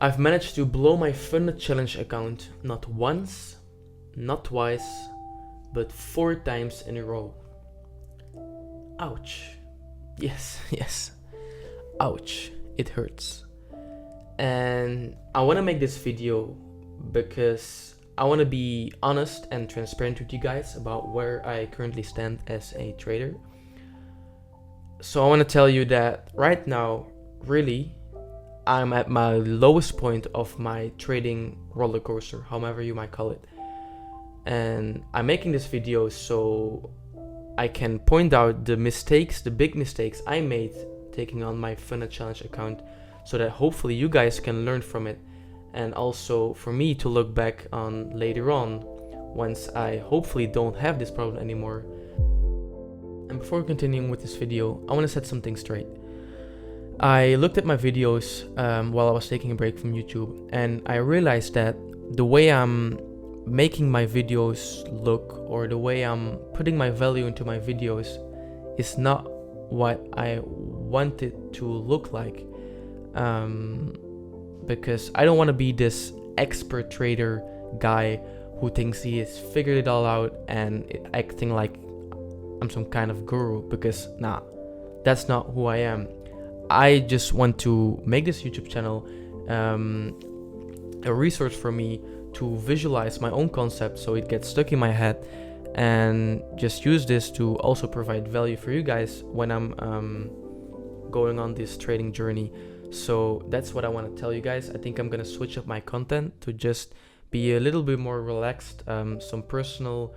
I've managed to blow my Funded Challenge account not once, not twice, but 4 times in a row. Ouch. Yes, yes. Ouch. It hurts. And I want to make this video because I want to be honest and transparent with you guys about where I currently stand as a trader. So I want to tell you that right now, really, I'm at my lowest point of my trading roller coaster, however you might call it. And I'm making this video so I can point out the mistakes, the big mistakes I made taking on my Funded Challenge account, so that hopefully you guys can learn from it, and also for me to look back on later on once I hopefully don't have this problem anymore. And before continuing with this video, I want to set something straight. I looked at my videos while I was taking a break from YouTube, and I realized that the way I'm making my videos look, or the way I'm putting my value into my videos, is not what I want it to look like. Because I don't want to be this expert trader guy who thinks he has figured it all out and acting like I'm some kind of guru, because nah, that's not who I am. I just want to make this YouTube channel a resource for me to visualize my own concept so it gets stuck in my head, and just use this to also provide value for you guys when I'm going on this trading journey. So that's what I want to tell you guys. I think I'm gonna switch up my content to just be a little bit more relaxed, some personal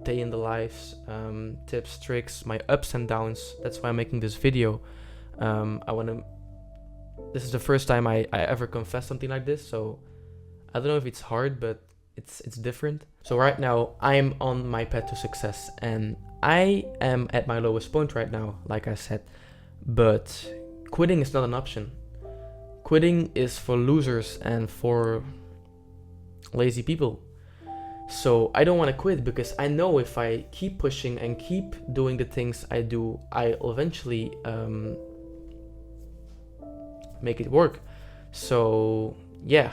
day in the lives, tips, tricks, my ups and downs. That's why I'm making this video. This is the first time I ever confess something like this, so I don't know if it's hard, but it's different. So right now I'm on my path to success, and I am at my lowest point right now, like I said, but quitting is not an option. Quitting is for losers and for lazy people. So I don't want to quit, because I know if I keep pushing and keep doing the things I do, I'll eventually make it work. So yeah,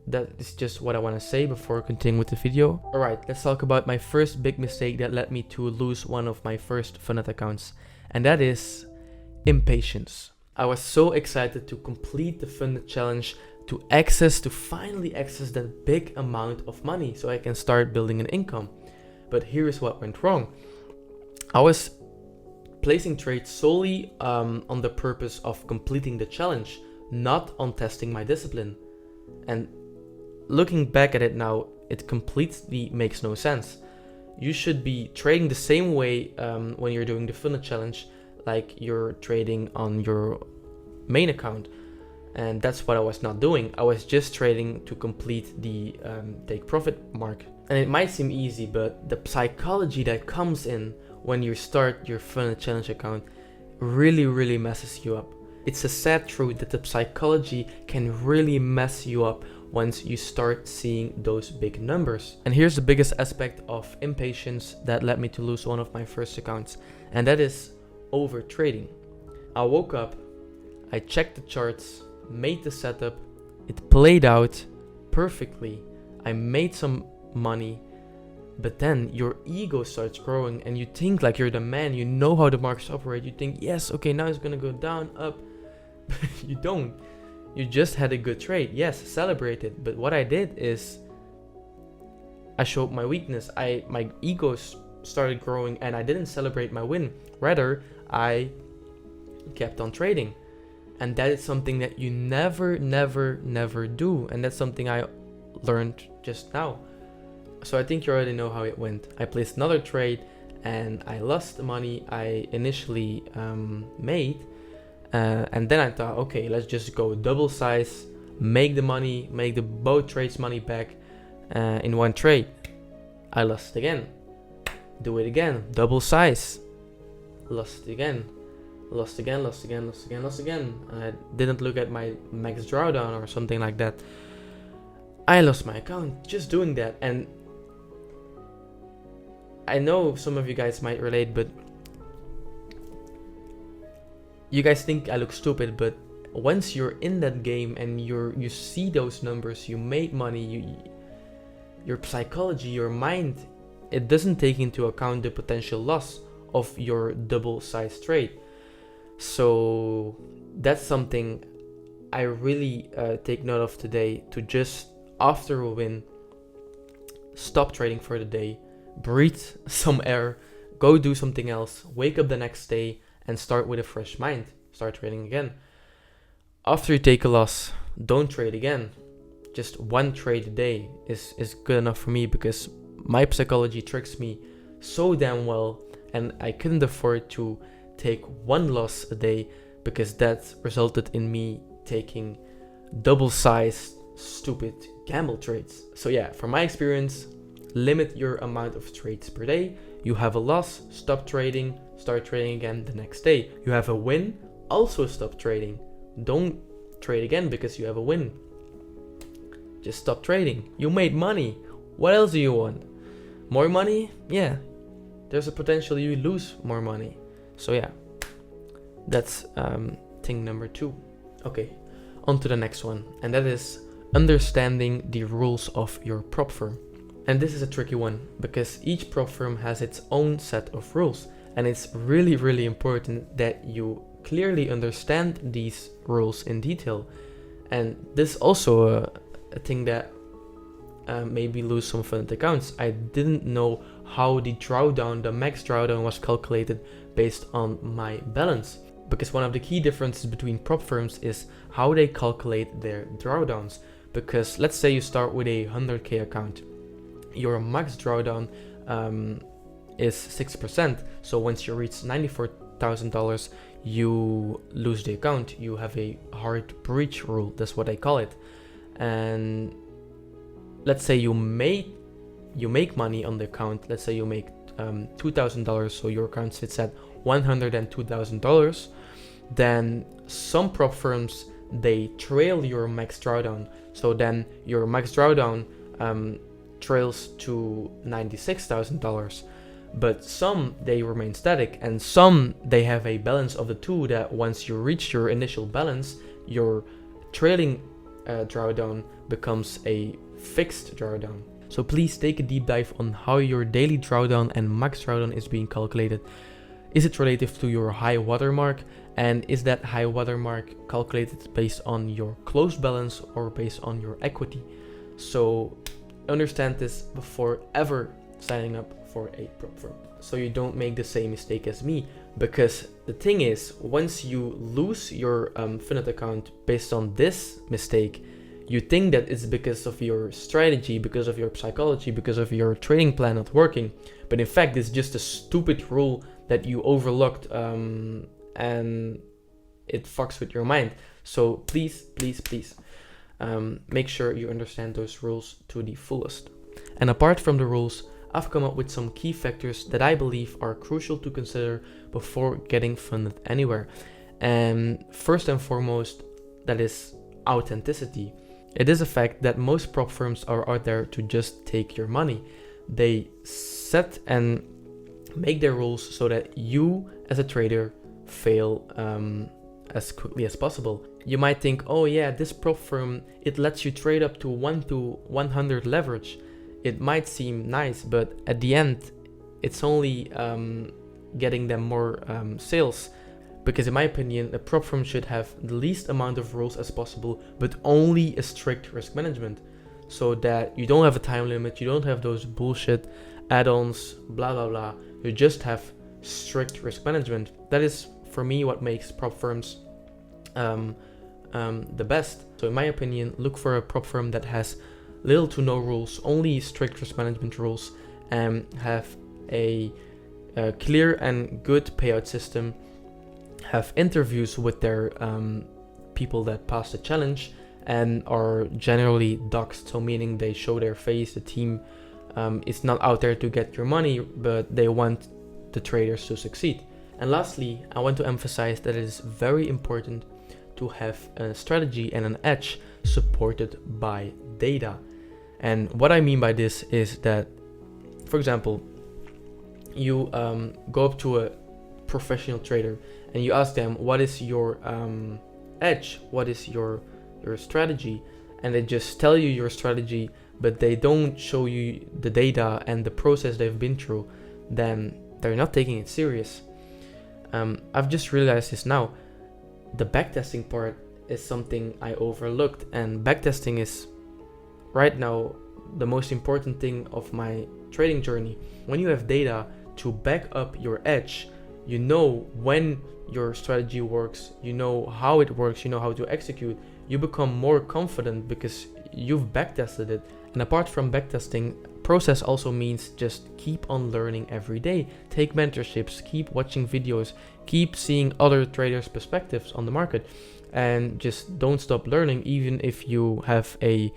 that is just what I want to say before continuing with the video. Alright, let's talk about my first big mistake that led me to lose one of my first funded accounts, and that is impatience. I was so excited to complete the Funded Challenge, to finally access that big amount of money so I can start building an income. But here is what went wrong. I was placing trades solely on the purpose of completing the challenge, not on testing my discipline. And looking back at it now, it completely makes no sense. You should be trading the same way when you're doing the Funded Challenge, like you're trading on your main account. And that's what I was not doing. I was just trading to complete the take profit mark. And it might seem easy, but the psychology that comes in when you start your Funded Challenge account really messes you up. It's a sad truth that the psychology can really mess you up once you start seeing those big numbers. And here's the biggest aspect of impatience that led me to lose one of my first accounts, and that is over trading. I woke up, I checked the charts, made the setup, it played out perfectly, I made some money, but then your ego starts growing and you think like you're the man, you know how the markets operate, you think, yes, okay, now it's gonna go down, up. You don't. You just had a good trade, yes, celebrate it. But what I did is I showed my weakness. My ego started growing and I didn't celebrate my win. Rather, I kept on trading. And that is something that you never do. And that's something I learned just now. So I think you already know how it went. I placed another trade and I lost the money I initially made. And then I thought, okay, let's just go double size, make the money, make the both trades money back in one trade. I lost again. Do it again. Double size. Lost again. Lost again. I didn't look at my max drawdown or something like that. I lost my account just doing that. And I know some of you guys might relate, but you guys think I look stupid, but once you're in that game and you see those numbers, you made money, your psychology, your mind, it doesn't take into account the potential loss of your double size trade. So that's something I really take note of today, to just after a win, stop trading for the day, breathe some air, go do something else, wake up the next day and start with a fresh mind, start trading again. After you take a loss, don't trade again. Just one trade a day is good enough for me, because my psychology tricks me so damn well, and I couldn't afford to take one loss a day, because that resulted in me taking double-sized stupid gamble trades. So yeah, from my experience, limit your amount of trades per day. You have a loss, stop trading, start trading again the next day. You have a win, also stop trading. Don't trade again because you have a win. Just stop trading. You made money. What else do you want? More money? Yeah. There's a potential you lose more money. So yeah, that's thing number 2. Okay, on to the next one, and that is understanding the rules of your prop firm. And this is a tricky one, because each prop firm has its own set of rules, and it's really, really important that you clearly understand these rules in detail. And this also a thing that made me lose some funded accounts. I didn't know how the drawdown, the max drawdown, was calculated based on my balance, because one of the key differences between prop firms is how they calculate their drawdowns. Because let's say you start with a 100k account, your max drawdown is 6%. So once you reach $94,000, you lose the account. You have a hard breach rule, that's what I call it. And let's say you make money on the account. Let's say you make $2,000, so your account sits at $102,000. Then some prop firms, they trail your max drawdown. So then your max drawdown trails to $96,000. But some, they remain static, and some, they have a balance of the two, that once you reach your initial balance, your trailing drawdown becomes a fixed drawdown. So please take a deep dive on how your daily drawdown and max drawdown is being calculated. Is it relative to your high watermark? And is that high watermark calculated based on your closed balance or based on your equity? So understand this before ever signing up for a prop firm, so you don't make the same mistake as me. Because the thing is, once you lose your Finnet account based on this mistake, you think that it's because of your strategy, because of your psychology, because of your trading plan not working. But in fact, it's just a stupid rule that you overlooked, and it fucks with your mind. So please, make sure you understand those rules to the fullest. And apart from the rules, I've come up with some key factors that I believe are crucial to consider before getting funded anywhere. And first and foremost, that is authenticity. It is a fact that most prop firms are out there to just take your money. They set and make their rules so that you as a trader fail as quickly as possible. You might think, oh yeah, this prop firm, it lets you trade up to 1 to 100 leverage. It might seem nice, but at the end, it's only getting them more sales. Because in my opinion, a prop firm should have the least amount of rules as possible, but only a strict risk management. So that you don't have a time limit, you don't have those bullshit add-ons, blah blah blah. You just have strict risk management. That is, for me, what makes prop firms the best. So in my opinion, look for a prop firm that has little to no rules, only strict risk management rules, and have a clear and good payout system, have interviews with their people that pass the challenge and are generally doxed, so meaning they show their face. The team is not out there to get your money, but they want the traders to succeed. And lastly, I want to emphasize that it is very important to have a strategy and an edge supported by data. And what I mean by this is that, for example, you go up to a professional trader and you ask them, what is your edge, what is your strategy, and they just tell you your strategy, but they don't show you the data and the process they've been through, then they're not taking it serious. I've just realized this now. The backtesting part is something I overlooked, and backtesting is right now the most important thing of my trading journey. When you have data to back up your edge, you know when your strategy works, you know how it works, you know how to execute. You become more confident because you've backtested it. And apart from backtesting, process also means just keep on learning every day. Take mentorships, keep watching videos, keep seeing other traders' perspectives on the market, and just don't stop learning, even if you have a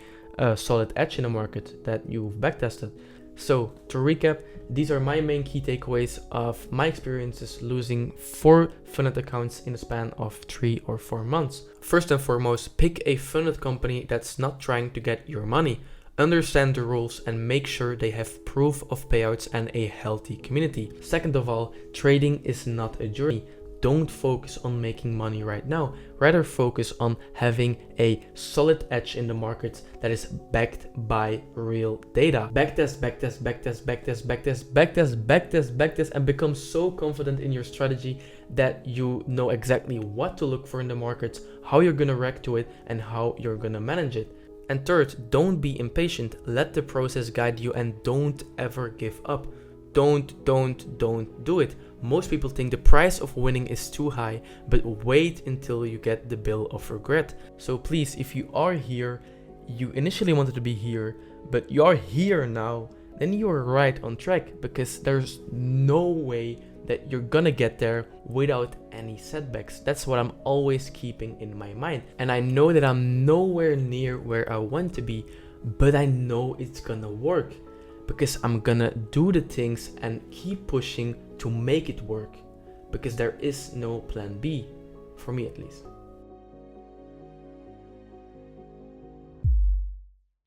solid edge in the market that you've backtested. So to recap, these are my main key takeaways of my experiences losing 4 funded accounts in a span of 3 or 4 months. First and foremost, pick a funded company that's not trying to get your money. Understand the rules and make sure they have proof of payouts and a healthy community. Second of all, trading is not a journey. Don't focus on making money right now. Rather focus on having a solid edge in the market that is backed by real data. Backtest, backtest, backtest, backtest, backtest, backtest, backtest, backtest, and become so confident in your strategy that you know exactly what to look for in the markets, how you're gonna react to it, and how you're gonna manage it. And third, don't be impatient. Let the process guide you and don't ever give up. Don't do it. Most people think the price of winning is too high, but wait until you get the bill of regret. So please, if you are here, you initially wanted to be here, but you are here now, then you are right on track, because there's no way that you're gonna get there without any setbacks. That's what I'm always keeping in my mind. And I know that I'm nowhere near where I want to be, but I know it's gonna work, because I'm gonna do the things and keep pushing to make it work, because there is no plan B, for me at least.